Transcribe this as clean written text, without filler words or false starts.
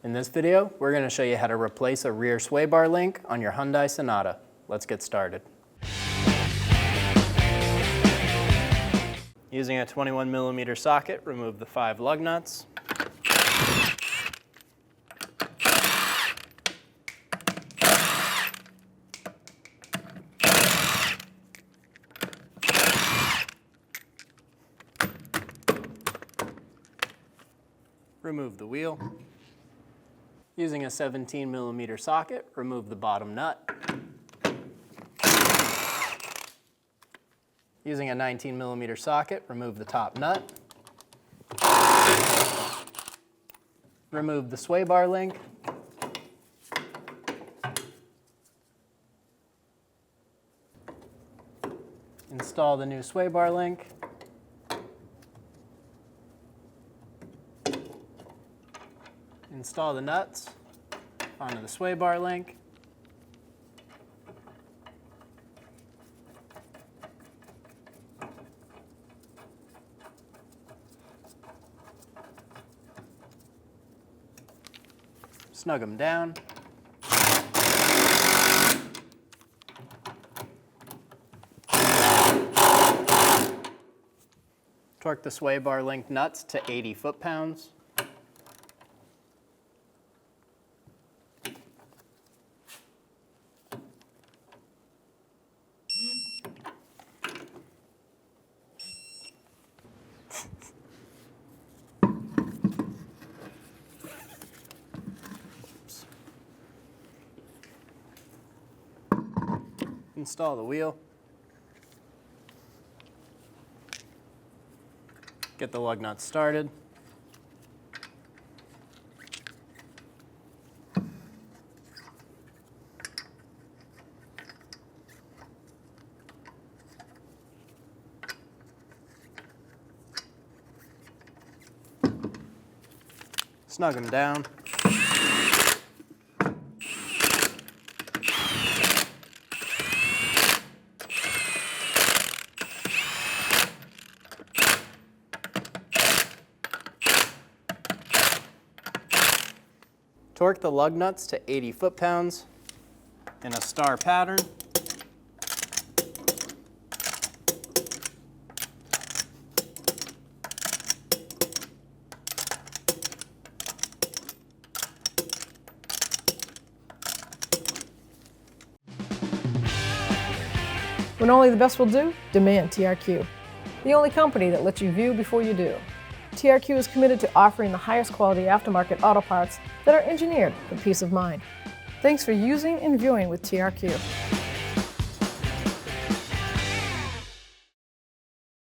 In this video, we're going to show you how to replace a rear sway bar link on your Hyundai Sonata. Let's get started. Using a 21mm socket, remove the 5 lug nuts. Remove the wheel. Using a 17mm socket, remove the bottom nut. Using a 19mm socket, remove the top nut. Remove the sway bar link. Install the new sway bar link. Install the nuts onto the sway bar link. Snug them down. Torque the sway bar link nuts to 80 foot-pounds. Install the wheel. Get the lug nuts started. Snug them down. Torque the lug nuts to 80 foot-pounds in a star pattern. When only the best will do, demand TRQ. The only company that lets you view before you do. TRQ is committed to offering the highest quality aftermarket auto parts that are engineered for peace of mind. Thanks for using and viewing with TRQ.